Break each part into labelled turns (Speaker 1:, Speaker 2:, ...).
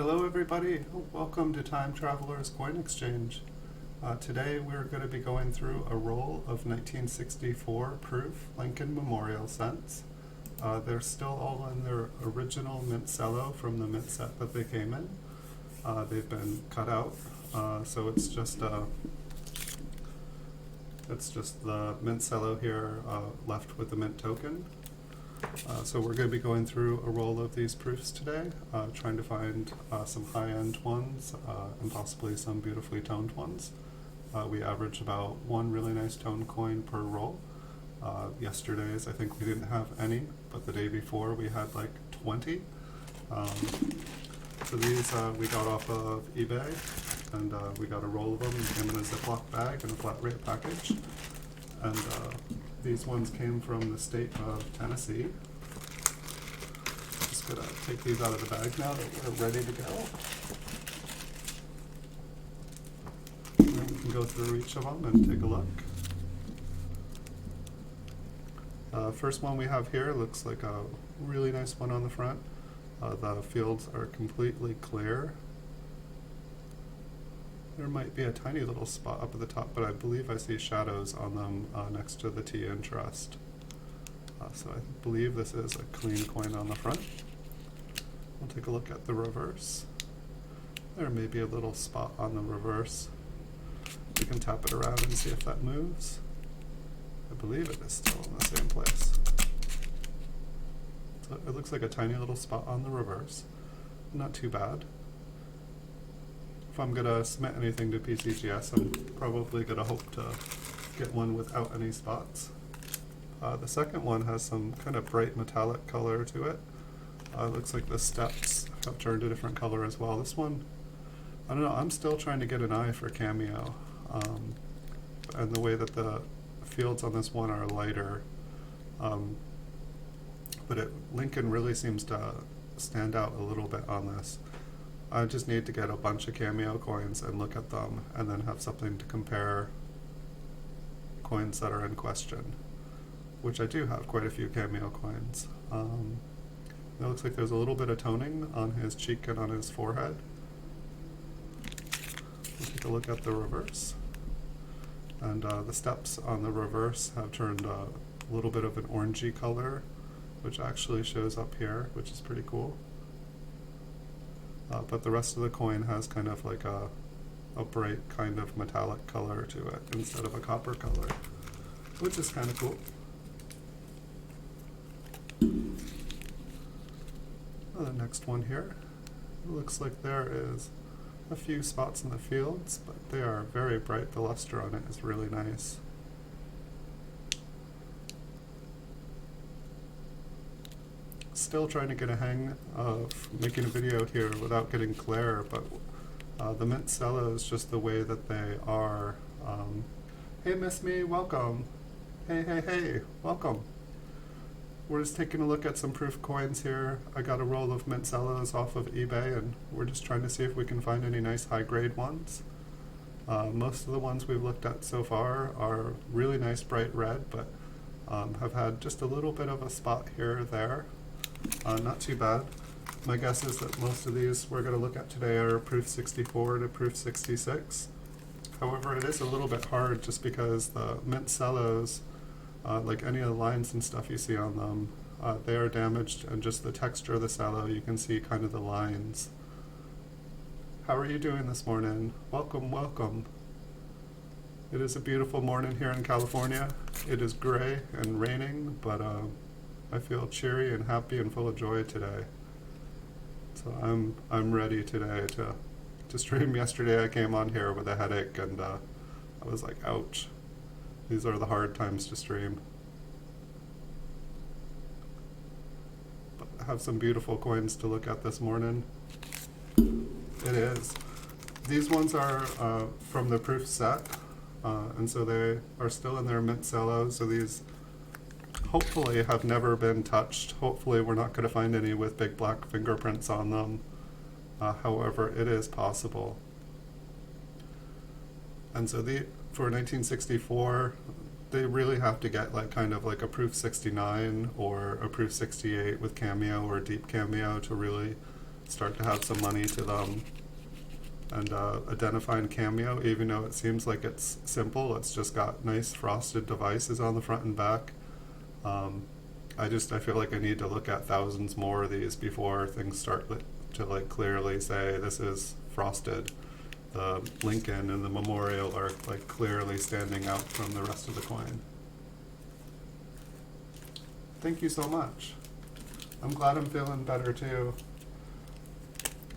Speaker 1: Hello everybody, welcome to Time Traveler's Coin Exchange. Today we're going to be going through a roll of 1964 proof Lincoln Memorial cents. They're still all in their original mint cello from the mint set that they came in. They've been cut out, so it's just the mint cello here left with the mint token. So we're going to be going through a roll of these proofs today, trying to find some high-end ones and possibly some beautifully toned ones. We average about one really nice toned coin per roll. Yesterday's, I think we didn't have any, but the day before we had like 20. So these we got off of eBay, and we got a roll of them. They came in a Ziploc bag in a flat rate package. And these ones came from the state of Tennessee. Just gonna take these out of the bag now that we're ready to go. And then we can go through each of them and take a look. First one we have here looks like a really nice one on the front. The fields are completely clear. There might be a tiny little spot up at the top, but I believe I see shadows on them next to the T interest. So I believe this is a clean coin on the front. We'll take a look at the reverse. There may be a little spot on the reverse. We can tap it around and see if that moves. I believe it is still in the same place. So it looks like a tiny little spot on the reverse. Not too bad. If I'm going to submit anything to PCGS, I'm probably going to hope to get one without any spots. The second one has some kind of bright metallic color to it. Looks like the steps have turned a different color as well. This one, I don't know, I'm still trying to get an eye for cameo. And the way that the fields on this one are lighter. But Lincoln really seems to stand out a little bit on this. I just need to get a bunch of cameo coins and look at them and then have something to compare coins that are in question, which I do have quite a few cameo coins. It looks like there's a little bit of toning on his cheek and on his forehead. We'll take a look at the reverse. And the steps on the reverse have turned a little bit of an orangey color, which actually shows up here, which is pretty cool. But the rest of the coin has kind of like a bright kind of metallic color to it instead of a copper color, which is kind of cool. The next one here, it looks like there is a few spots in the fields, but they are very bright. The luster on it is really nice. Still trying to get a hang of making a video here without getting glare, but the mint cello is just the way that they are. Hey Miss Me, welcome. Hey, welcome. We're just taking a look at some proof coins here. I got a roll of mint cellos off of eBay, and we're just trying to see if we can find any nice high grade ones. Most of the ones we've looked at so far are really nice bright red, but have had just a little bit of a spot here or there. Not too bad. My guess is that most of these we're going to look at today are proof 64 to proof 66. However, it is a little bit hard just because the mint cellos, like any of the lines and stuff you see on them, they are damaged, and just the texture of the cello, you can see kind of the lines. How are you doing this morning? Welcome. It is a beautiful morning here in California. It is gray and raining, but I feel cheery and happy and full of joy today. So I'm ready today to stream. Yesterday I came on here with a headache, and I was like, ouch. These are the hard times to stream. But I have some beautiful coins to look at this morning. It is. These ones are from the proof set, and so they are still in their mint cello. So these hopefully have never been touched. Hopefully we're not going to find any with big black fingerprints on them. However, it is possible. And so for 1964, they really have to get like kind of like a proof 69 or a proof 68 with cameo or deep cameo to really start to have some money to them. And identifying Cameo, even though it seems like it's simple, it's just got nice frosted devices on the front and back. I feel like I need to look at thousands more of these before things start to like clearly say this is frosted. The Lincoln and the Memorial are like clearly standing out from the rest of the coin. Thank you so much. I'm glad I'm feeling better too.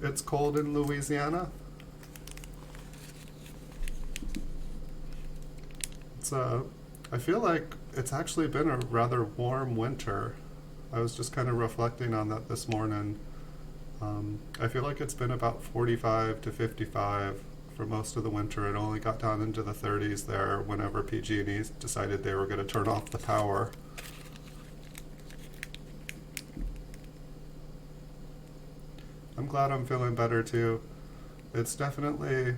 Speaker 1: It's cold in Louisiana. I feel like it's actually been a rather warm winter. I was just kind of reflecting on that this morning. I feel like it's been about 45 to 55 for most of the winter. It only got down into the 30s there whenever PG&E decided they were going to turn off the power. I'm glad I'm feeling better too. It's definitely,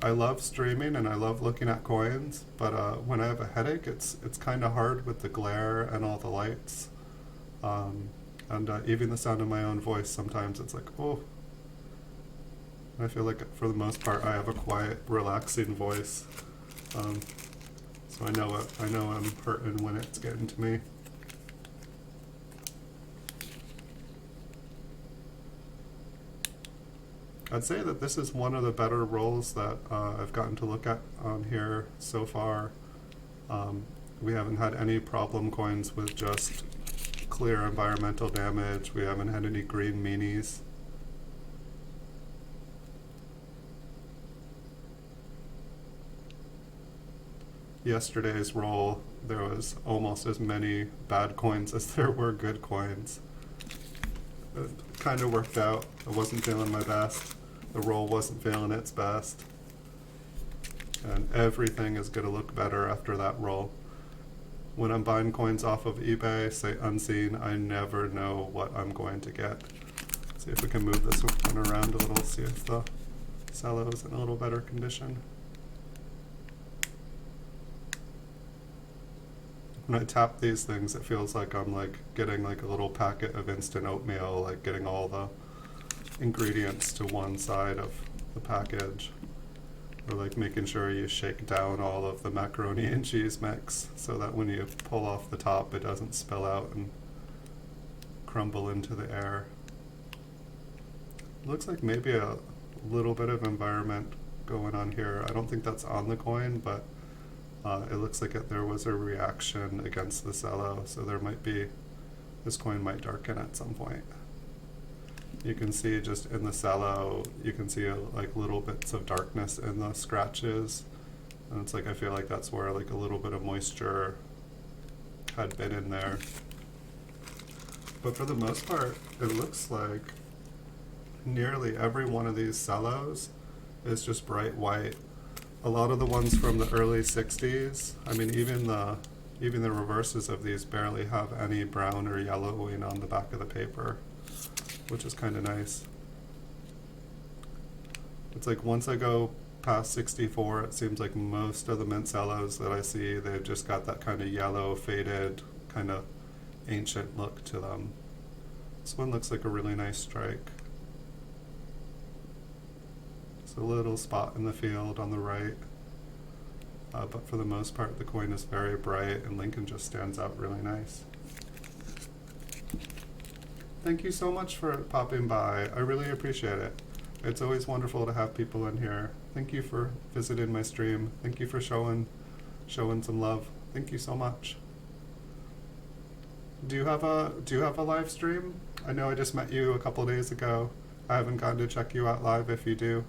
Speaker 1: I love streaming and I love looking at coins, but when I have a headache, it's kind of hard with the glare and all the lights. And even the sound of my own voice, sometimes it's like, oh. And I feel like for the most part, I have a quiet, relaxing voice. So I know I'm hurting when it's getting to me. I'd say that this is one of the better rolls that I've gotten to look at on here so far. We haven't had any problem coins with just clear environmental damage. We haven't had any green meanies. Yesterday's roll, there was almost as many bad coins as there were good coins. It kind of worked out. I wasn't feeling my best. The roll wasn't feeling its best. And everything is going to look better after that roll. When I'm buying coins off of eBay, say unseen, I never know what I'm going to get. See if we can move this one around a little, see if the Cello is in a little better condition. When I tap these things, it feels like I'm like getting like a little packet of instant oatmeal, like getting all the ingredients to one side of the package. Or like making sure you shake down all of the macaroni and cheese mix so that when you pull off the top it doesn't spill out and crumble into the air. Looks like maybe a little bit of environment going on here. I don't think that's on the coin, but it looks like there was a reaction against the Cello, so there might be, this coin might darken at some point. You can see just in the Cello, you can see like little bits of darkness in the scratches. And it's like, I feel like that's where like a little bit of moisture had been in there. But for the most part, it looks like nearly every one of these Cellos is just bright white. A lot of the ones from the early 60s, I mean even the reverses of these barely have any brown or yellowing on the back of the paper, which is kind of nice. It's like once I go past 64, it seems like most of the mint Cellos that I see, they've just got that kind of yellow, faded, kind of ancient look to them. This one looks like a really nice strike. It's a little spot in the field on the right, but for the most part the coin is very bright and Lincoln just stands out really nice. Thank you so much for popping by. I really appreciate it. It's always wonderful to have people in here. Thank you for visiting my stream. Thank you for showing some love. Thank you so much. Do you have a live stream? I know I just met you a couple days ago. I haven't gotten to check you out live if you do.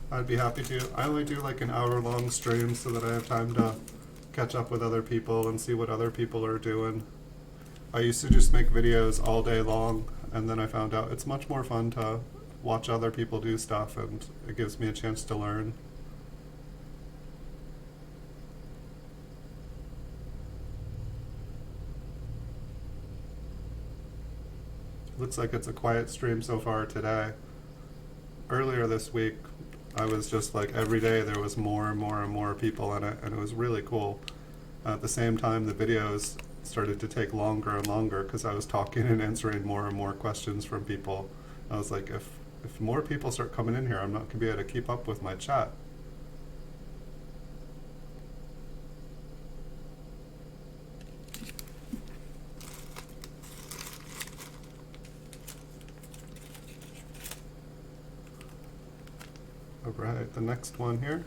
Speaker 1: I'd be happy to. I only do like an hour-long stream so that I have time to catch up with other people and see what other people are doing. I used to just make videos all day long, and then I found out it's much more fun to watch other people do stuff, and it gives me a chance to learn. Looks like it's a quiet stream so far today. Earlier this week, I was just like every day there was more and more and more people in it, and it was really cool. At the same time, the videos started to take longer and longer because I was talking and answering more and more questions from people. I was like, if more people start coming in here, I'm not going to be able to keep up with my chat. All right, the next one here.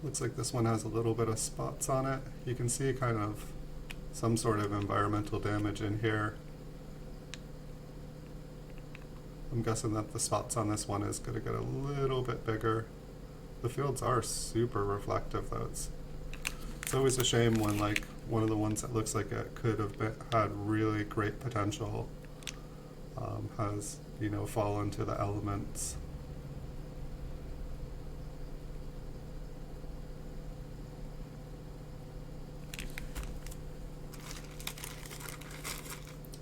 Speaker 1: Looks like this one has a little bit of spots on it. You can see kind of some sort of environmental damage in here. I'm guessing that the spots on this one is going to get a little bit bigger. The fields are super reflective though. It's always a shame when like one of the ones that looks like it could have had really great potential has, you know, fallen to the elements.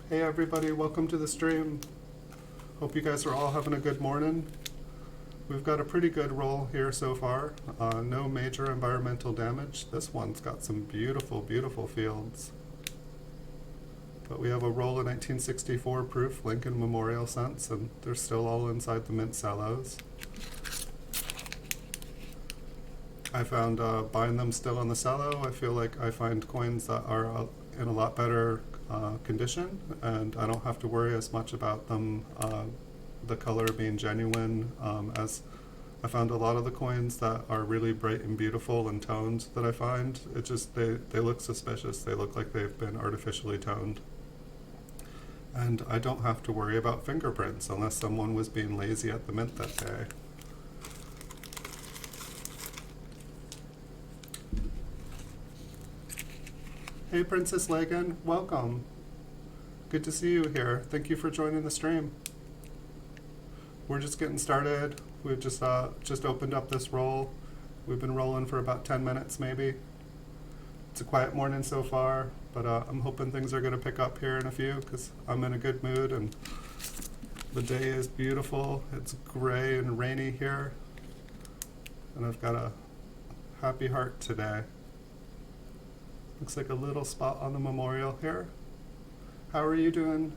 Speaker 1: Hey everybody, welcome to the stream. Hope you guys are all having a good morning. We've got a pretty good roll here so far. No major environmental damage. This one's got some beautiful, beautiful fields. But we have a roll of 1964 proof Lincoln Memorial cents, and they're still all inside the mint cellos. I found buying them still in the cello, I feel like I find coins that are in a lot better condition, and I don't have to worry as much about them, the color being genuine, as I found a lot of the coins that are really bright and beautiful and toned that I find, it just, they look suspicious. They look like they've been artificially toned. And I don't have to worry about fingerprints unless someone was being lazy at the mint that day. Hey Princess Lagan, welcome. Good to see you here. Thank you for joining the stream. We're just getting started. We've just opened up this roll. We've been rolling for about 10 minutes maybe. It's a quiet morning so far, but I'm hoping things are going to pick up here in a few because I'm in a good mood and the day is beautiful. It's gray and rainy here, and I've got a happy heart today. Looks like a little spot on the memorial here. How are you doing?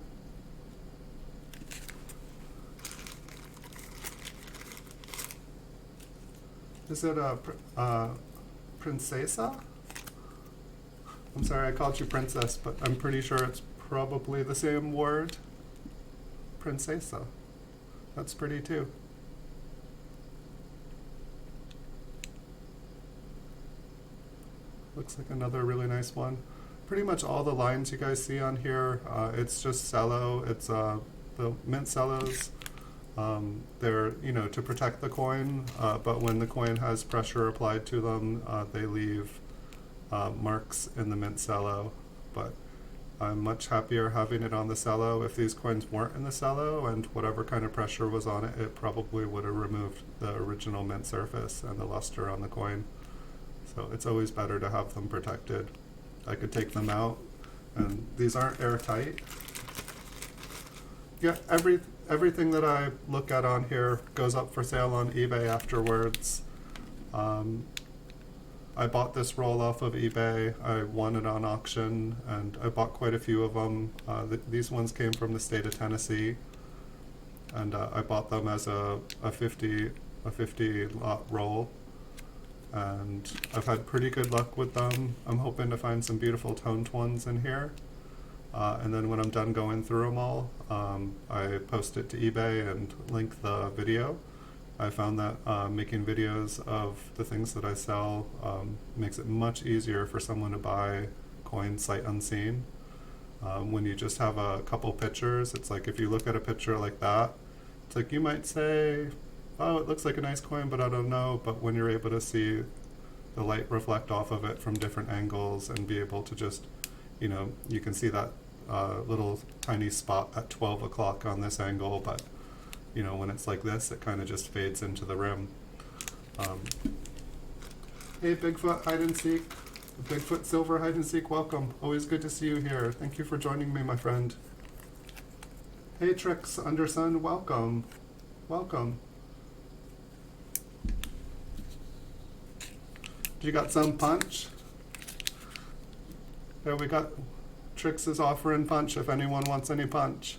Speaker 1: Is it a Princesa? I'm sorry I called you princess, but I'm pretty sure it's probably the same word. Princesa. That's pretty too. Looks like another really nice one. Pretty much all the lines you guys see on here, it's just cello. It's the mint cellos. They're, you know, to protect the coin, but when the coin has pressure applied to them, they leave marks in the mint cello. But I'm much happier having it on the cello. If these coins weren't in the cello and whatever kind of pressure was on it, it probably would have removed the original mint surface and the luster on the coin. So it's always better to have them protected. I could take them out, and these aren't airtight. Yeah, everything that I look at on here goes up for sale on eBay afterwards. I bought this roll off of eBay. I won it on auction, and I bought quite a few of them. These ones came from the state of Tennessee, and I bought them as a 50 lot roll. And I've had pretty good luck with them. I'm hoping to find some beautiful toned ones in here. And then when I'm done going through them all, I post it to eBay and link the video. I found that making videos of the things that I sell makes it much easier for someone to buy coins sight unseen. When you just have a couple pictures, it's like if you look at a picture like that, it's like you might say, oh, it looks like a nice coin, but I don't know. But when you're able to see the light reflect off of it from different angles and be able to just, you know, you can see that little tiny spot at 12 o'clock on this angle, but, you know, when it's like this, it kind of just fades into the rim. Hey, Bigfoot Hide and Seek. Bigfoot Silver Hide and Seek, welcome. Always good to see you here. Thank you for joining me, my friend. Hey, Trix Undersun, welcome. Welcome. You got some punch? There we got Trix is offering punch if anyone wants any punch.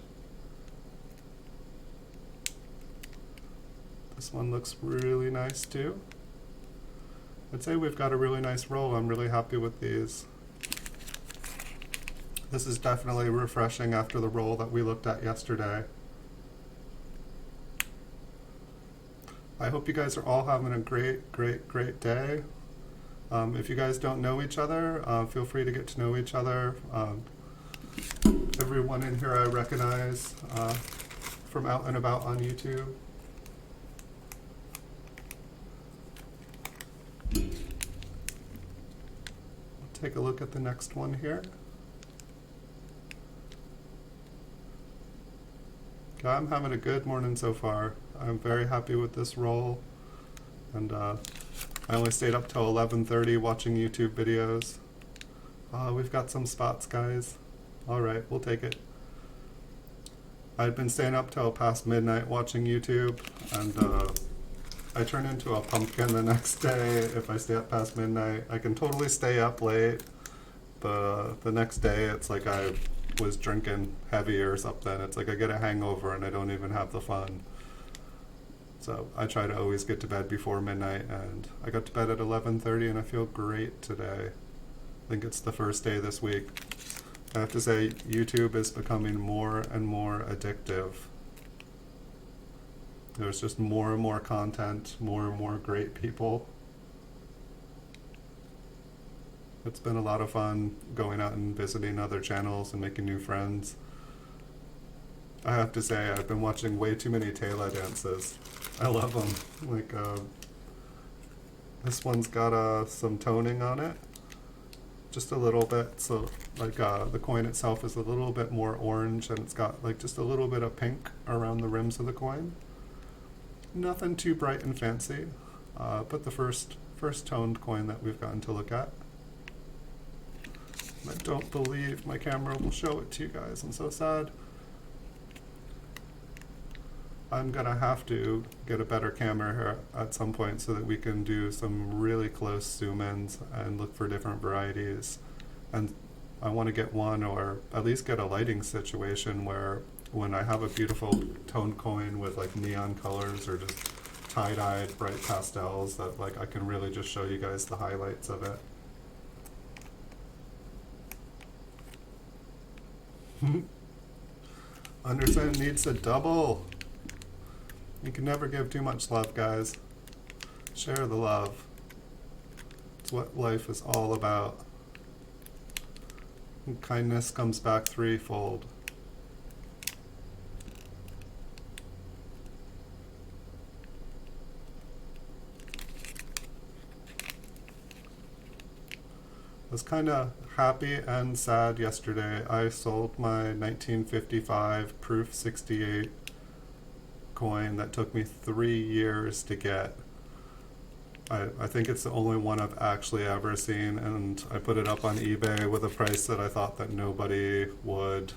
Speaker 1: This one looks really nice too. I'd say we've got a really nice roll. I'm really happy with these. This is definitely refreshing after the roll that we looked at yesterday. I hope you guys are all having a great day. If you guys don't know each other, feel free to get to know each other. Everyone in here I recognize from out and about on YouTube. Take a look at the next one here. I'm having a good morning so far. I'm very happy with this roll, and I only stayed up till 11:30 watching YouTube videos. We've got some spots, guys. Alright, we'll take it. I'd been staying up till past midnight watching YouTube, and I turn into a pumpkin the next day if I stay up past midnight. I can totally stay up late, but the next day it's like I was drinking heavy or something. It's like I get a hangover and I don't even have the fun. So I try to always get to bed before midnight, and I got to bed at 11:30 and I feel great today. I think it's the first day this week. I have to say, YouTube is becoming more and more addictive. There's just more and more content, more and more great people. It's been a lot of fun going out and visiting other channels and making new friends. I have to say, I've been watching way too many Taylor dances. I love them. Like, this one's got some toning on it, just a little bit. So, like, the coin itself is a little bit more orange, and it's got like just a little bit of pink around the rims of the coin. Nothing too bright and fancy, but the first toned coin that we've gotten to look at. I don't believe my camera will show it to you guys. I'm so sad. I'm gonna have to get a better camera here at some point so that we can do some really close zoom-ins and look for different varieties. And I want to get one, or at least get a lighting situation where when I have a beautiful toned coin with like neon colors or just tie-dyed bright pastels, that like I can really just show you guys the highlights of it. Anderson needs a double. You can never give too much love, guys. Share the love. It's what life is all about. And kindness comes back threefold. I was kind of happy and sad yesterday. I sold my 1955 Proof 68 coin that took me 3 years to get. I think it's the only one I've actually ever seen, and I put it up on eBay with a price that I thought that nobody would.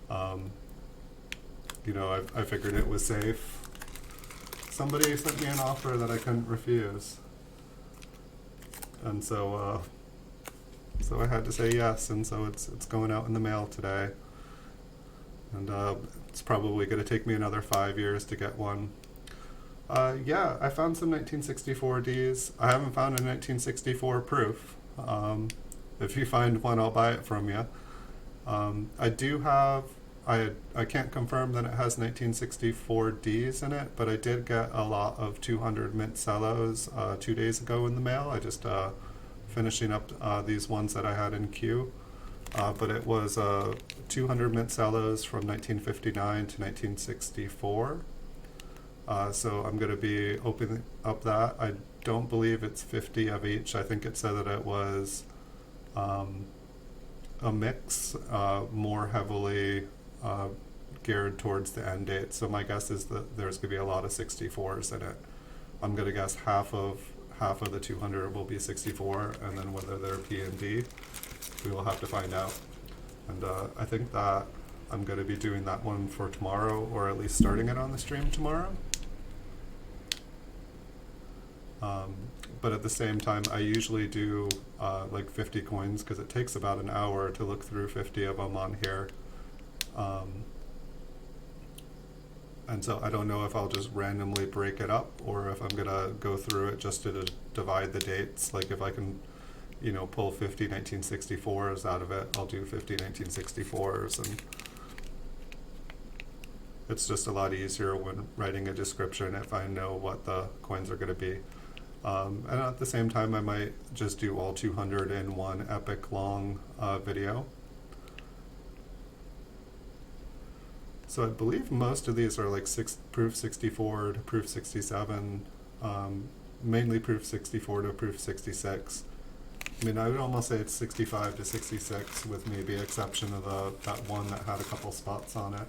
Speaker 1: You know, I figured it was safe. Somebody sent me an offer that I couldn't refuse, and so I had to say yes, and so it's going out in the mail today, and it's probably going to take me another 5 years to get one. Yeah, I found some 1964Ds. I haven't found a 1964 proof. If you find one, I'll buy it from you. I do have, I can't confirm that it has 1964Ds in it, but I did get a lot of 200 mint cellos 2 days ago in the mail. I just finishing up these ones that I had in queue. But it was 200 mint cellos from 1959 to 1964. So I'm going to be opening up that. I don't believe it's 50 of each. I think it said that it was a mix, more heavily geared towards the end date. So my guess is that there's going to be a lot of 64s in it. I'm going to guess half of the 200 will be 64, and then whether they're P and D, we will have to find out. And I think that I'm going to be doing that one for tomorrow, or at least starting it on the stream tomorrow. But at the same time, I usually do like 50 coins because it takes about an hour to look through 50 of them on here. And so I don't know if I'll just randomly break it up or if I'm gonna go through it just to divide the dates. Like if I can, you know, pull 50 1964s out of it, I'll do 50 1964s, and it's just a lot easier when writing a description if I know what the coins are gonna be. And at the same time, I might just do all 200 in one epic long video. So I believe most of these are like proof 64 to proof 67, mainly proof 64 to proof 66. I mean, I would almost say it's 65 to 66 with maybe exception of that one that had a couple spots on it.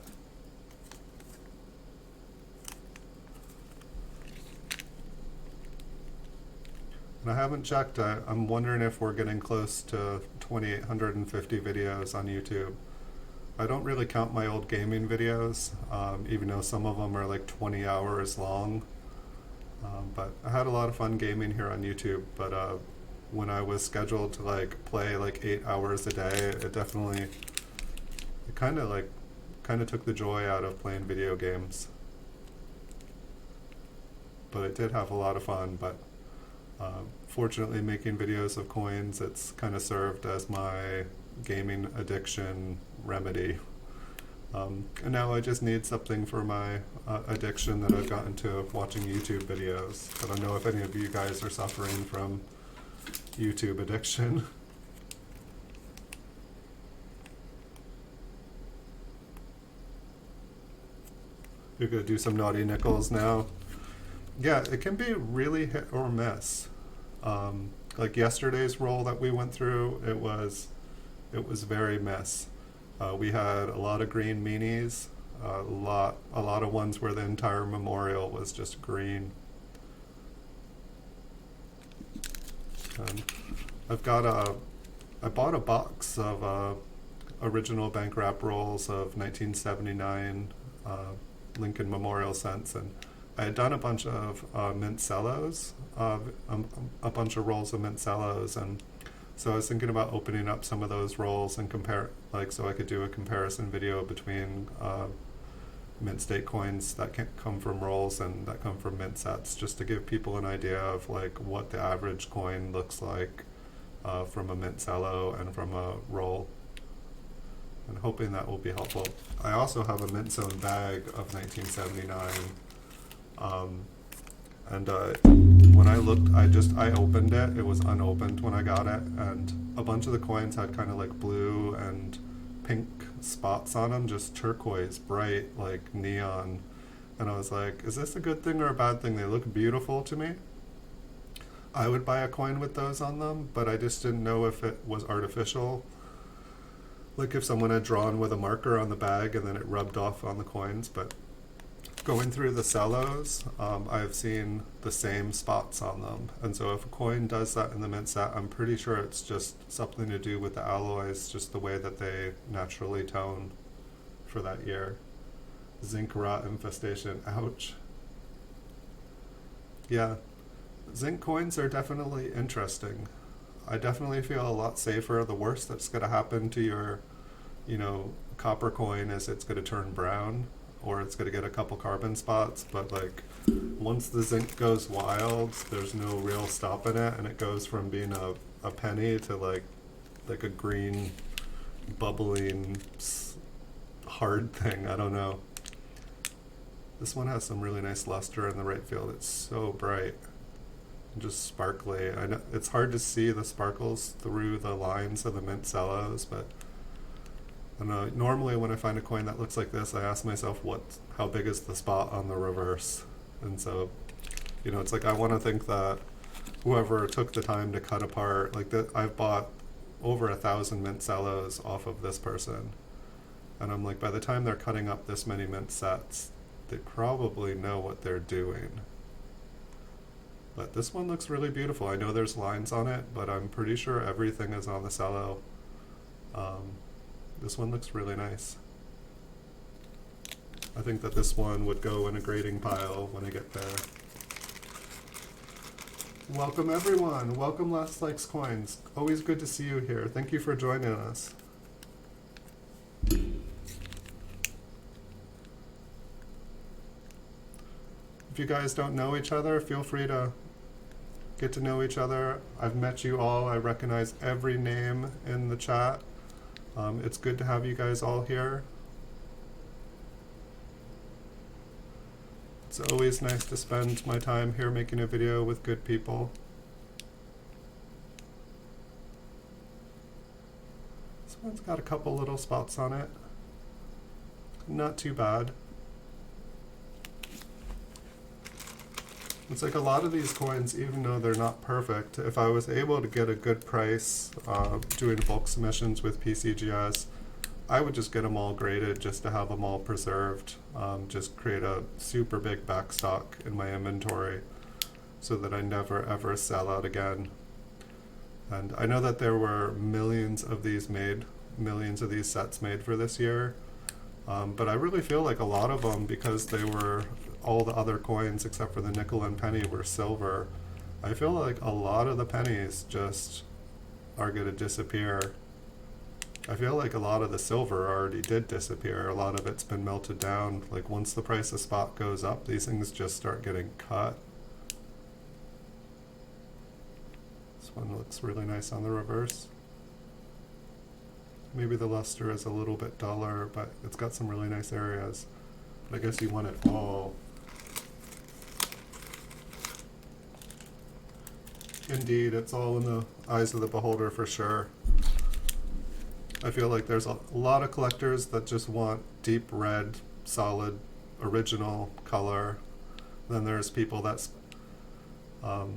Speaker 1: And I haven't checked. I'm wondering if we're getting close to 2,850 videos on YouTube. I don't really count my old gaming videos, even though some of them are like 20 hours long. But I had a lot of fun gaming here on YouTube. But when I was scheduled to like play like 8 hours a day, it kind of took the joy out of playing video games. But I did have a lot of fun. But fortunately, making videos of coins, it's kind of served as my gaming addiction remedy. And now I just need something for my addiction that I've gotten to watching YouTube videos. I don't know if any of you guys are suffering from YouTube addiction. You're gonna do some naughty nickels now. Yeah, it can be really hit or miss. Like yesterday's roll that we went through, it was very miss. We had a lot of green meanies, a lot of ones where the entire memorial was just green. I bought a box of original bank wrap rolls of 1979 Lincoln Memorial cents, and I had done a bunch of mint cellos, a bunch of rolls of mint cellos, and so I was thinking about opening up some of those rolls and compare, like, so I could do a comparison video between mint state coins that can come from rolls and that come from mint sets, just to give people an idea of like what the average coin looks like from a mint cello and from a roll, and hoping that will be helpful. I also have a mint zone bag of 1979. When I looked, I opened it. It was unopened when I got it, and a bunch of the coins had kind of like blue and pink spots on them, just turquoise, bright, like neon. And I was like, is this a good thing or a bad thing? They look beautiful to me. I would buy a coin with those on them, but I just didn't know if it was artificial. Like if someone had drawn with a marker on the bag and then it rubbed off on the coins. But going through the cellos, I've seen the same spots on them. And so if a coin does that in the mint set, I'm pretty sure it's just something to do with the alloys, just the way that they naturally tone for that year. Zinc rot infestation, ouch. Yeah, zinc coins are definitely interesting. I definitely feel a lot safer. The worst that's going to happen to your, copper coin is it's going to turn brown, or it's going to get a couple carbon spots, but like once the zinc goes wild, there's no real stopping it, and it goes from being a penny to like a green bubbling hard thing. I don't know. This one has some really nice luster in the right field. It's so bright and just sparkly. I know it's hard to see the sparkles through the lines of the mint cellos, but I don't know. Normally when I find a coin that looks like this, I ask myself how big is the spot on the reverse. And so, it's like I want to think that whoever took the time to cut apart, like I've bought over 1,000 mint cellos off of this person. And I'm like, by the time they're cutting up this many mint sets, they probably know what they're doing. But this one looks really beautiful. I know there's lines on it, but I'm pretty sure everything is on the cello. This one looks really nice. I think that this one would go in a grading pile when I get there. Welcome everyone. Welcome Last Likes Coins. Always good to see you here. Thank you for joining us. If you guys don't know each other, feel free to get to know each other. I've met you all. I recognize every name in the chat. It's good to have you guys all here. It's always nice to spend my time here making a video with good people. This one's got a couple little spots on it. Not too bad. It's like a lot of these coins, even though they're not perfect, if I was able to get a good price doing bulk submissions with PCGS, I would just get them all graded just to have them all preserved. Just create a super big backstock in my inventory so that I never ever sell out again. And I know that there were millions of these sets made for this year. But I really feel like a lot of them, because they were all the other coins except for the nickel and penny were silver, I feel like a lot of the pennies just are going to disappear. I feel like a lot of the silver already did disappear. A lot of it's been melted down. Like once the price of spot goes up, these things just start getting cut. This one looks really nice on the reverse. Maybe the luster is a little bit duller, but it's got some really nice areas. But I guess you want it all. Indeed, it's all in the eyes of the beholder for sure. I feel like there's a lot of collectors that just want deep red, solid, original color. Then there's people that's, I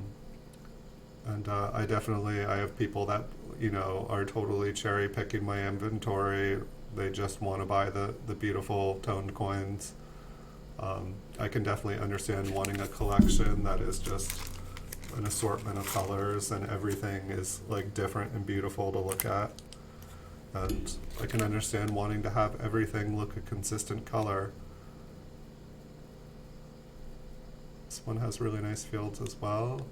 Speaker 1: have people that, you know, are totally cherry picking my inventory. They just want to buy the beautiful toned coins. I can definitely understand wanting a collection that is just an assortment of colors and everything is like different and beautiful to look at. And I can understand wanting to have everything look a consistent color. This one has really nice fields as well.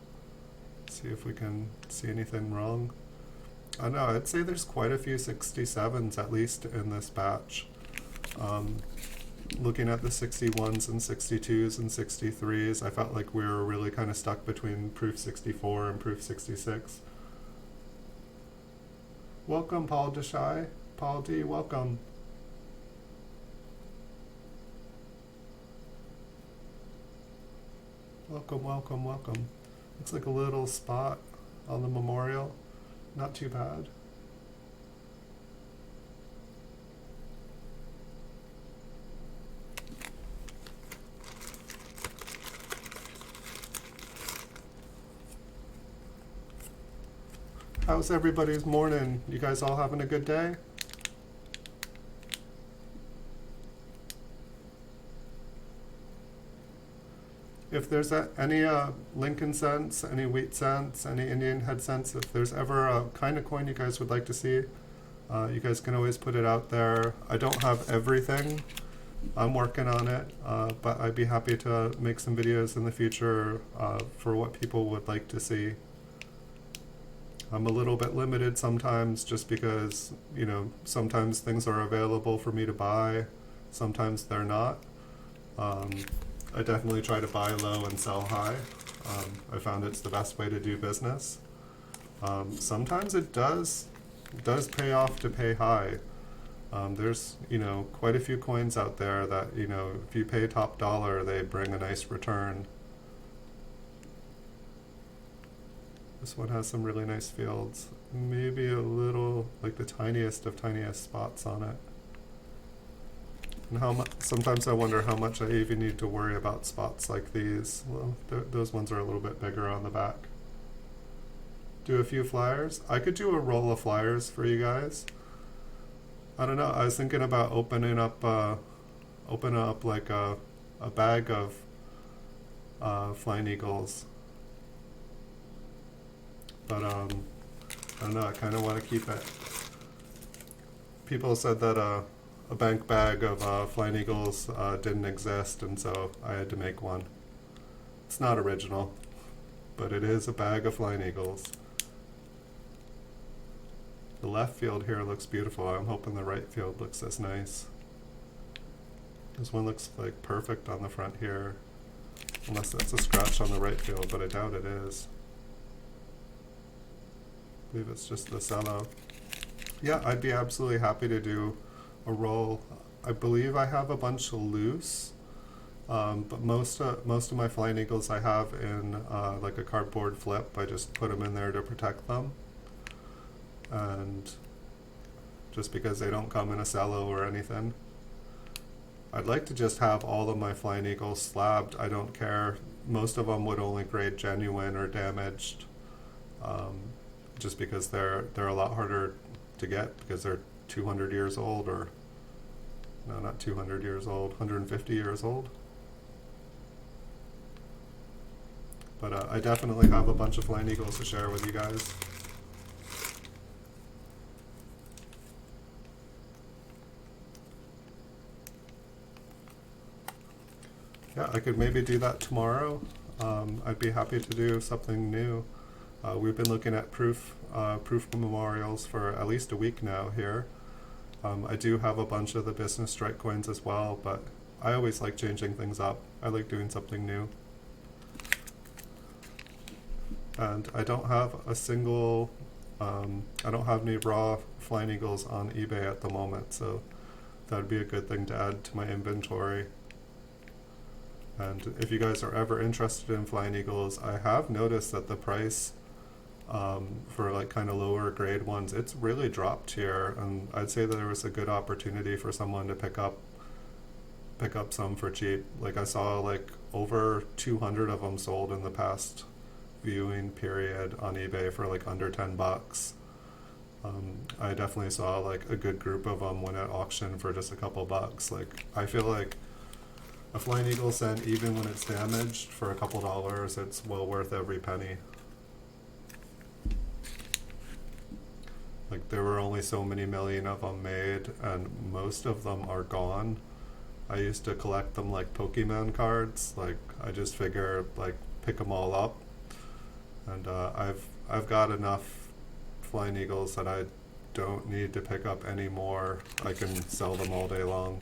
Speaker 1: Let's see if we can see anything wrong. I know, I'd say there's quite a few 67s at least in this batch. Looking at the 61s and 62s and 63s, I felt like we were really kind of stuck between proof 64 and proof 66. Welcome, Paul Deshay. Paul D, welcome. Welcome, welcome, welcome. Looks like a little spot on the memorial. Not too bad. How's everybody's morning? You guys all having a good day? If there's any Lincoln cents, any wheat cents, any Indian head cents, if there's ever a kind of coin you guys would like to see, you guys can always put it out there. I don't have everything. I'm working on it, but I'd be happy to make some videos in the future for what people would like to see. I'm a little bit limited sometimes just because, you know, sometimes things are available for me to buy, sometimes they're not. I definitely try to buy low and sell high. I found it's the best way to do business. Sometimes it does pay off to pay high. There's, you know, quite a few coins out there that, you know, if you pay top dollar, they bring a nice return. This one has some really nice fields. Maybe a little, like the tiniest of tiniest spots on it. And how much? Sometimes I wonder how much I even need to worry about spots like these. Well, those ones are a little bit bigger on the back. Do a few flyers. I could do a roll of flyers for you guys. I don't know. I was thinking about opening up like a bag of flying eagles. But I don't know. I kind of want to keep it. People said that a bank bag of flying eagles didn't exist, and so I had to make one. It's not original. but it is a bag of flying eagles. The left field here looks beautiful. I'm hoping the right field looks as nice. This one looks like perfect on the front here, unless that's a scratch on the right field, but I doubt it is. I believe it's just the Cello. Yeah, I'd be absolutely happy to do a roll. I believe I have a bunch loose, but most of my flying eagles I have in like a cardboard flip. I just put them in there to protect them, and just because they don't come in a cello or anything. I'd like to just have all of my flying eagles slabbed. I don't care. Most of them would only grade genuine or damaged, just because they're a lot harder to get because they're 200 years old, or no, not 200 years old, 150 years old. But I definitely have a bunch of flying eagles to share with you guys. Yeah, I could maybe do that tomorrow. I'd be happy to do something new. We've been looking at proof memorials for at least a week now here. I do have a bunch of the business strike coins as well, but I always like changing things up. I like doing something new. And I don't have a single, I don't have any raw flying eagles on eBay at the moment, so that would be a good thing to add to my inventory. And if you guys are ever interested in flying eagles, I have noticed that the price for like kind of lower grade ones, it's really dropped here, and I'd say that there was a good opportunity for someone to pick up some for cheap. Like I saw like over 200 of them sold in the past viewing period on eBay for like under 10 bucks. I definitely saw like a good group of them went at auction for just a couple bucks. Like I feel like a flying eagle cent, even when it's damaged, for a couple dollars, it's well worth every penny. Like there were only so many million of them made, and most of them are gone. I used to collect them like Pokemon cards. Like I just figure like pick them all up, and I've got enough flying eagles that I don't need to pick up any more. I can sell them all day long.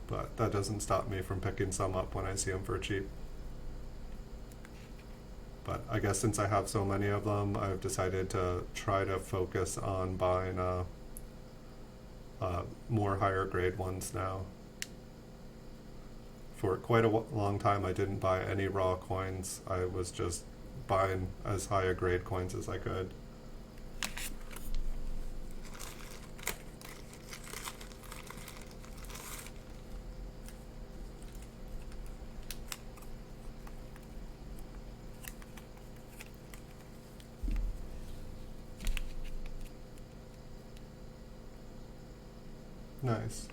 Speaker 1: But that doesn't stop me from picking some up when I see them for cheap. But I guess since I have so many of them, I've decided to try to focus on buying more higher grade ones now. For quite a long time, I didn't buy any raw coins. I was just buying as high a grade coins as I could. Nice.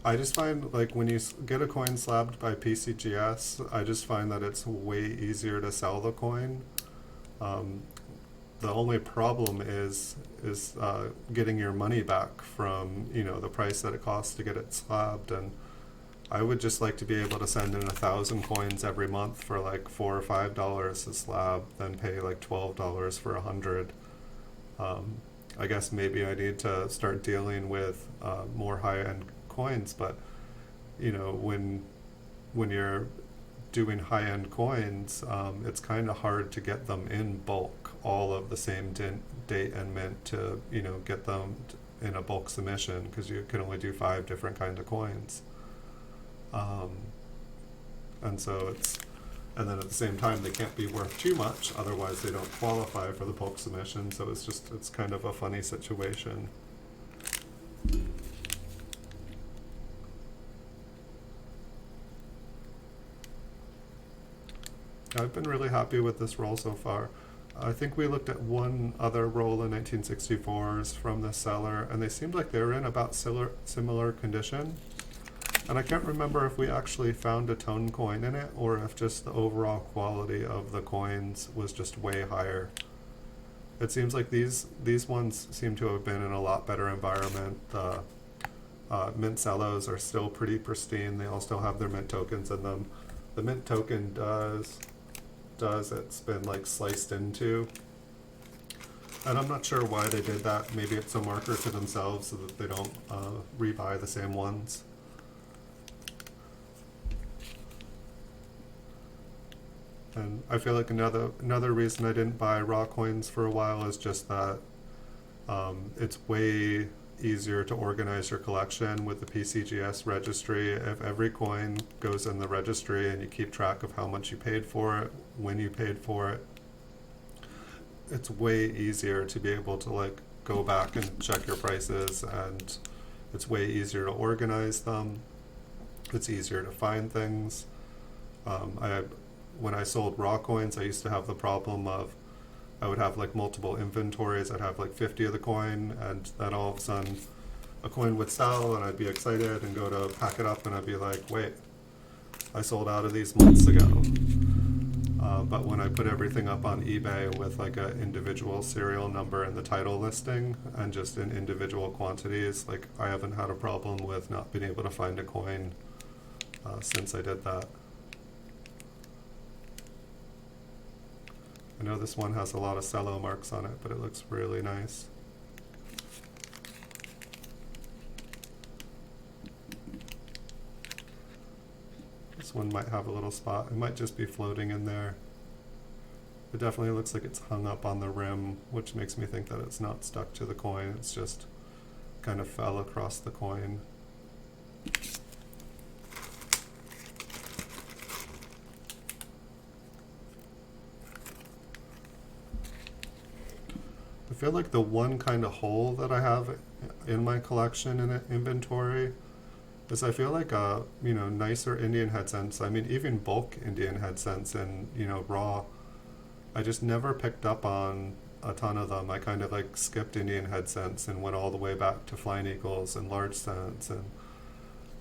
Speaker 1: I just find like when you get a coin slabbed by PCGS, I just find that it's way easier to sell the coin. The only problem is getting your money back from the price that it costs to get it slabbed, and I would just like to be able to send in 1,000 coins every month for like $4 or $5 a slab, then pay like $12 for 100. I guess maybe I need to start dealing with more high-end coins, but when you're doing high-end coins, it's kind of hard to get them in bulk, all of the same date and mint, to get them in a bulk submission, because you can only do 5 different kinds of coins, and then at the same time they can't be worth too much, otherwise they don't qualify for the bulk submission. So it's kind of a funny situation. I've been really happy with this roll so far. I think we looked at one other roll in 1964s from the seller, and they seemed like they were in about similar condition. And I can't remember if we actually found a tone coin in it, or if just the overall quality of the coins was just way higher. It seems like these ones seem to have been in a lot better environment. mint Cellos are still pretty pristine. They all still have their mint tokens in them. The mint token does it's been like sliced into, and I'm not sure why they did that. Maybe it's a marker to themselves so that they don't rebuy the same ones. And I feel like another reason I didn't buy raw coins for a while is just that it's way easier to organize your collection with the PCGS registry. If every coin goes in the registry and you keep track of how much you paid for it, when you paid for it, it's way easier to be able to like go back and check your prices, and it's way easier to organize them. It's easier to find things. When I sold raw coins, I used to have the problem of I would have like multiple inventories. I'd have like 50 of the coin, and then all of a sudden a coin would sell and I'd be excited and go to pack it up and I'd be like, wait, I sold out of these months ago. But when I put everything up on eBay with like an individual serial number in the title listing and just in individual quantities, like I haven't had a problem with not being able to find a coin since I did that. I know this one has a lot of Cello marks on it, but it looks really nice. This one might have a little spot. It might just be floating in there. It definitely looks like it's hung up on the rim, which makes me think that it's not stuck to the coin. It's just kind of fell across the coin. I feel like the one kind of hole that I have in my collection and inventory is I feel like nicer Indian head cents. I mean, even bulk Indian head cents and raw, I just never picked up on a ton of them. I kind of like skipped Indian head cents and went all the way back to flying eagles and large cents, and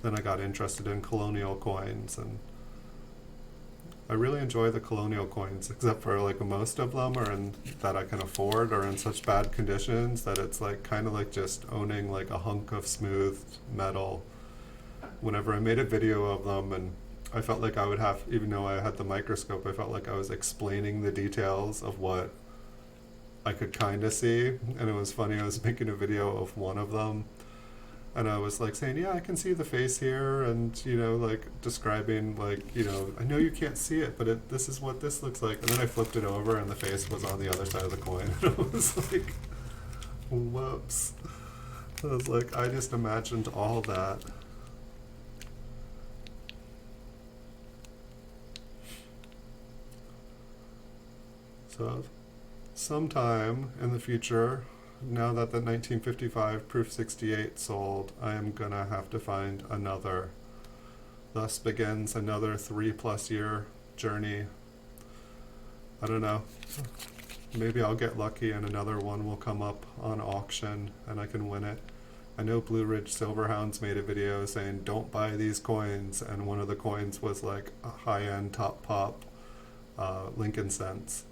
Speaker 1: then I got interested in colonial coins, and I really enjoy the colonial coins, except for like most of them are in that I can afford are in such bad conditions that it's like kind of like just owning like a hunk of smooth metal. Whenever I made a video of them, and I felt like I would have, even though I had the microscope, I felt like I was explaining the details of what I could kind of see. And it was funny, I was making a video of one of them, and I was like saying, yeah, I can see the face here, and like describing like, I know you can't see it, but this is what this looks like. And then I flipped it over and the face was on the other side of the coin. And I was like, whoops. I was like, I just imagined all that. So sometime in the future, now that the 1955 Proof 68 sold, I am gonna have to find another. Thus begins another 3+ year journey. I don't know. Maybe I'll get lucky and another one will come up on auction and I can win it. I know Blue Ridge Silverhounds made a video saying don't buy these coins, and one of the coins was like a high-end top pop Lincoln cents.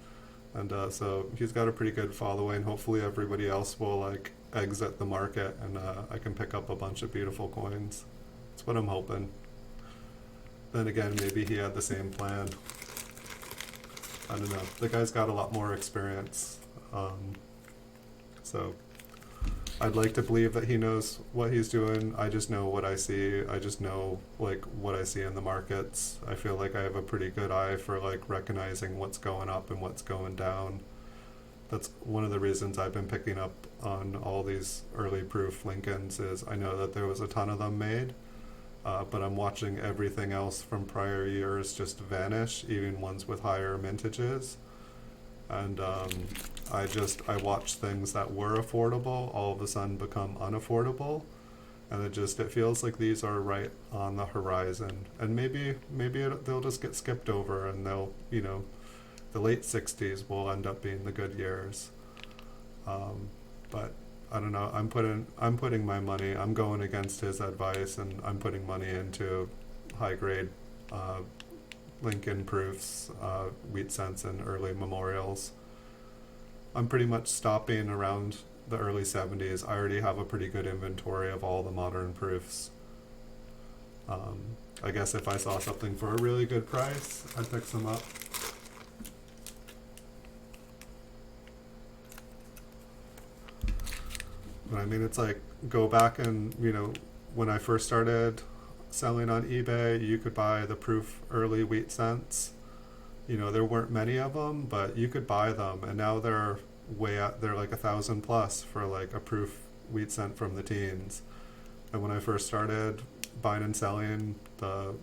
Speaker 1: And so he's got a pretty good following. Hopefully everybody else will like exit the market and I can pick up a bunch of beautiful coins. That's what I'm hoping. Then again, maybe he had the same plan. I don't know. The guy's got a lot more experience. So I'd like to believe that he knows what he's doing. I just know what I see. I just know like what I see in the markets. I feel like I have a pretty good eye for like recognizing what's going up and what's going down. That's one of the reasons I've been picking up on all these early proof Lincolns is I know that there was a ton of them made, but I'm watching everything else from prior years just vanish, even ones with higher mintages. And I watch things that were affordable all of a sudden become unaffordable, and it feels like these are right on the horizon. And maybe they'll just get skipped over, and they'll the late 60s will end up being the good years. But I don't know. I'm putting my money. I'm going against his advice, and I'm putting money into high grade Lincoln proofs, wheat cents, and early memorials. I'm pretty much stopping around the early 70s, I already have a pretty good inventory of all the modern proofs. I guess if I saw something for a really good price, I'd pick some up. But I mean, it's like, go back and, when I first started selling on eBay, you could buy the proof early wheat cents. There weren't many of them, but you could buy them, and now they're they're like 1,000 plus for like a proof wheat cent from the teens. And when I first started buying and selling the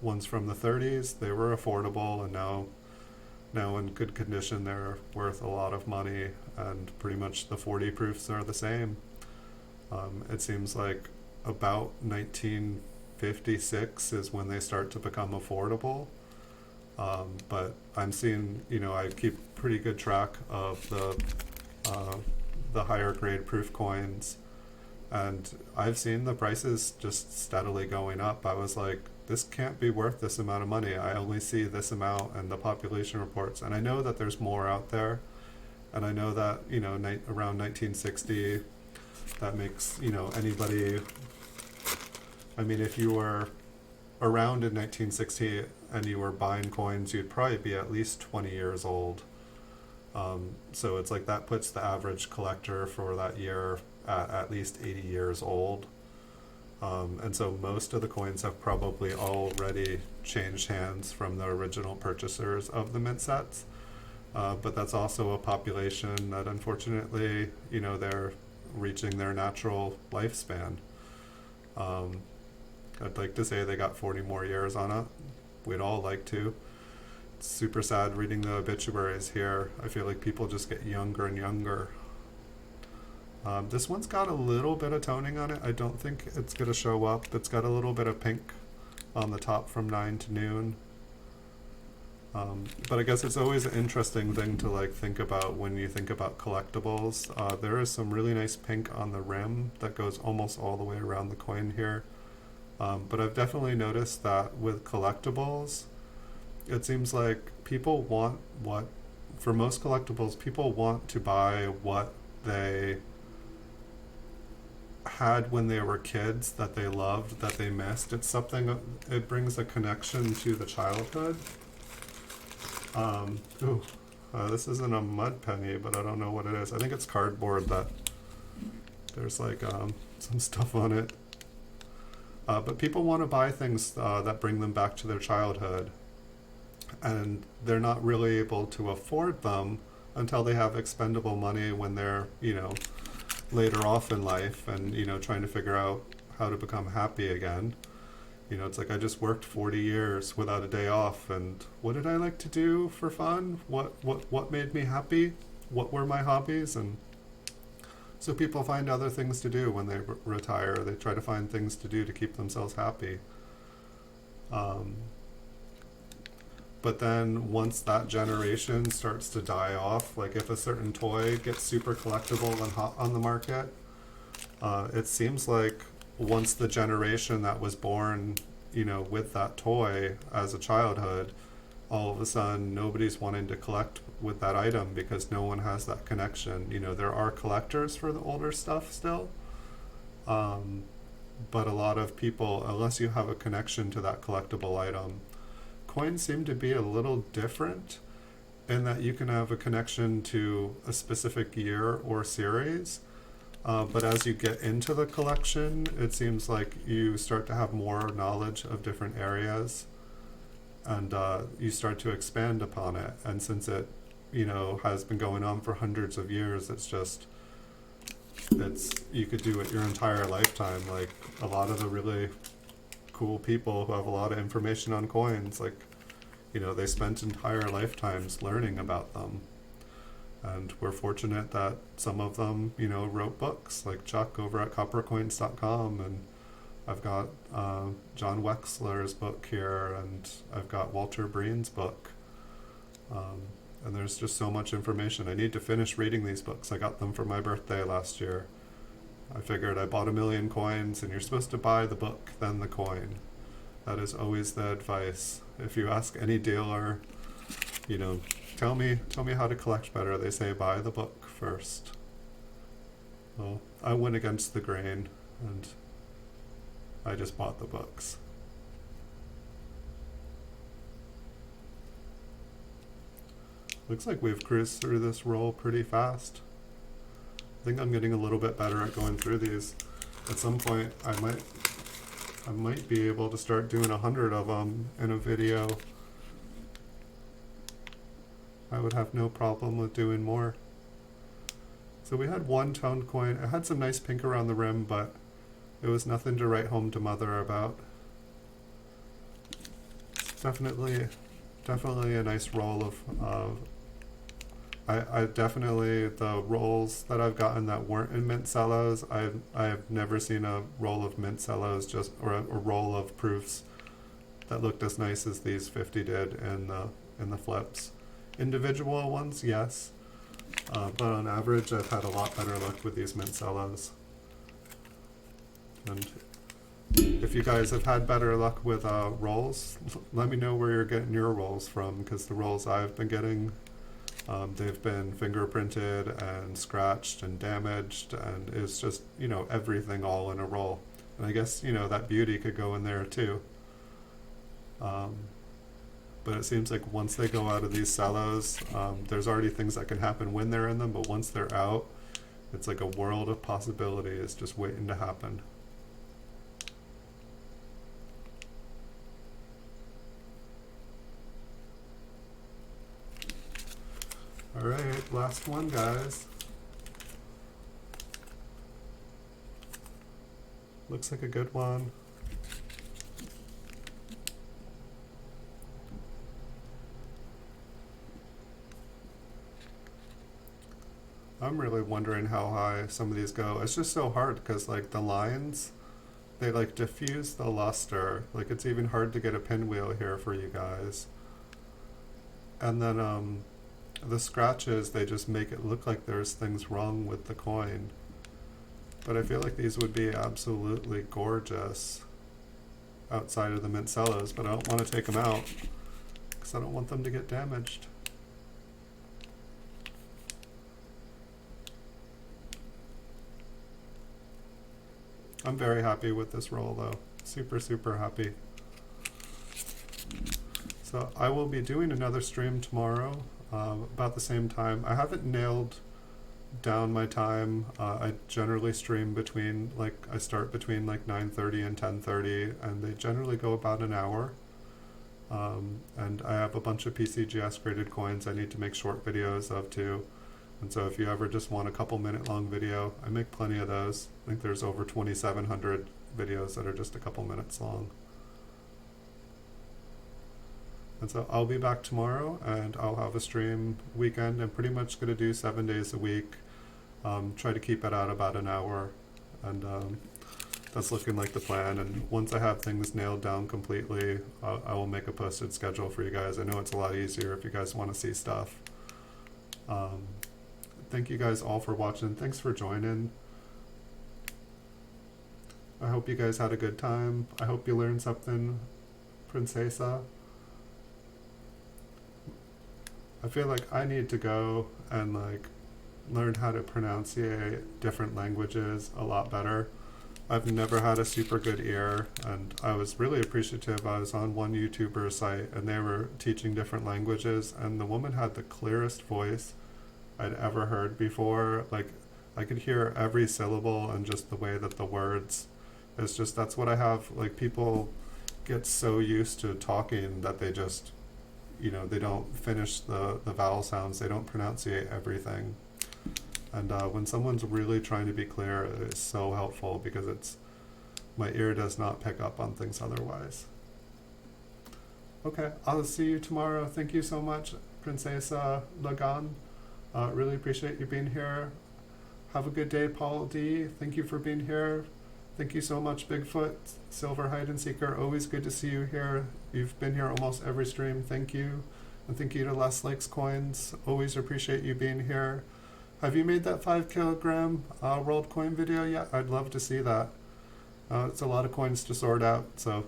Speaker 1: ones from the 30s, they were affordable, and now in good condition they're worth a lot of money, and pretty much the 40 proofs are the same. It seems like about 1956 is when they start to become affordable. But I'm seeing, I keep pretty good track of the higher grade proof coins, and I've seen the prices just steadily going up. I was like, this can't be worth this amount of money. I only see this amount in the population reports, and I know that there's more out there, and I know that, around 1960, that makes, anybody, I mean, if you were around in 1960 and you were buying coins, you'd probably be at least 20 years old. So it's like that puts the average collector for that year at least 80 years old. And so most of the coins have probably already changed hands from the original purchasers of the mint sets. But that's also a population that unfortunately, they're reaching their natural lifespan. I'd like to say they got 40 more years on it. We'd all like to. It's super sad reading the obituaries here. I feel like people just get younger and younger. This one's got a little bit of toning on it. I don't think it's going to show up. It's got a little bit of pink on the top from 9 to noon. But I guess it's always an interesting thing to like think about when you think about collectibles. There is some really nice pink on the rim that goes almost all the way around the coin here. But I've definitely noticed that with collectibles, it seems like people want for most collectibles, people want to buy what they had when they were kids that they loved, that they missed. It's something, it brings a connection to the childhood. This isn't a mud penny, but I don't know what it is. I think it's cardboard that there's like some stuff on it. But people want to buy things that bring them back to their childhood, and they're not really able to afford them until they have expendable money when they're, later off in life and, trying to figure out how to become happy again. It's like I just worked 40 years without a day off, and what did I like to do for fun? What made me happy? What were my hobbies? And so people find other things to do when they retire. They try to find things to do to keep themselves happy. But then once that generation starts to die off, like if a certain toy gets super collectible and hot on the market, it seems like once the generation that was born, with that toy as a childhood, all of a sudden nobody's wanting to collect with that item because no one has that connection. There are collectors for the older stuff still, but a lot of people, unless you have a connection to that collectible item, coins seem to be a little different in that you can have a connection to a specific year or series. But as you get into the collection, it seems like you start to have more knowledge of different areas, and you start to expand upon it. And since it, has been going on for hundreds of years, you could do it your entire lifetime. Like a lot of the really cool people who have a lot of information on coins, like, they spent entire lifetimes learning about them. And we're fortunate that some of them, wrote books, like Chuck over at coppercoins.com, and I've got John Wexler's book here, and I've got Walter Breen's book. And there's just so much information. I need to finish reading these books. I got them for my birthday last year. I figured I bought 1 million coins, and you're supposed to buy the book, then the coin. That is always the advice. If you ask any dealer, tell me how to collect better, they say buy the book first. Well, I went against the grain and I just bought the books. Looks like we've cruised through this roll pretty fast. I think I'm getting a little bit better at going through these. At some point, I might be able to start doing 100 of them in a video. I would have no problem with doing more. So we had one toned coin. It had some nice pink around the rim, but it was nothing to write home to mother about. It's definitely a nice roll of I definitely, the rolls that I've gotten that weren't in mint cellos, I've never seen a roll of mint cellos or a roll of proofs that looked as nice as these 50 did in the flips. Individual ones, yes, but on average I've had a lot better luck with these mint cellos. And if you guys have had better luck with rolls, let me know where you're getting your rolls from, because the rolls I've been getting, they've been fingerprinted and scratched and damaged, and it's just, everything all in a roll. And I guess, that beauty could go in there too. But it seems like once they go out of these cellos, there's already things that can happen when they're in them, but once they're out, it's like a world of possibilities just waiting to happen. Alright, last one, guys. Looks like a good one. I'm really wondering how high some of these go. It's just so hard because like the lines, they like diffuse the luster. Like it's even hard to get a pinwheel here for you guys. And then the scratches, they just make it look like there's things wrong with the coin. But I feel like these would be absolutely gorgeous outside of the mint cellos, but I don't want to take them out because I don't want them to get damaged. I'm very happy with this roll though. Super, super happy. So I will be doing another stream tomorrow about the same time. I haven't nailed down my time. I generally stream between, I start between 9:30 and 10:30, and they generally go about an hour. And I have a bunch of PCGS graded coins I need to make short videos of too. And so if you ever just want a couple minute long video, I make plenty of those. I think there's over 2,700 videos that are just a couple minutes long. And so I'll be back tomorrow, and I'll have a stream weekend. I'm pretty much going to do 7 days a week. Try to keep it at about an hour, and that's looking like the plan. And once I have things nailed down completely, I will make a posted schedule for you guys. I know it's a lot easier if you guys want to see stuff. Thank you guys all for watching. Thanks for joining. I hope you guys had a good time. I hope you learned something, Princesa. I feel like I need to go and learn how to pronunciate different languages a lot better. I've never had a super good ear, and I was really appreciative. I was on one YouTuber site and they were teaching different languages, and the woman had the clearest voice I'd ever heard before. I could hear every syllable, and just the way that the words, it's just, that's what I have. People get so used to talking that they just, they don't finish the vowel sounds, they don't pronunciate everything. And when someone's really trying to be clear, it's so helpful, because my ear does not pick up on things otherwise. Okay, I'll see you tomorrow. Thank you so much, Princesa Lagan. Really appreciate you being here. Have a good day, Paul D. Thank you for being here. Thank you so much, Bigfoot, Silver Hide and Seeker. Always good to see you here. You've been here almost every stream. Thank you. And thank you to Les Lakes Coins. Always appreciate you being here. Have you made that 5 kilogram rolled coin video yet? I'd love to see that. It's a lot of coins to sort out, so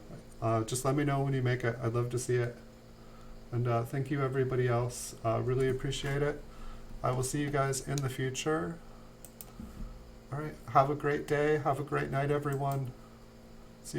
Speaker 1: just let me know when you make it. I'd love to see it. And thank you, everybody else. Really appreciate it. I will see you guys in the future. All right. Have a great day. Have a great night, everyone.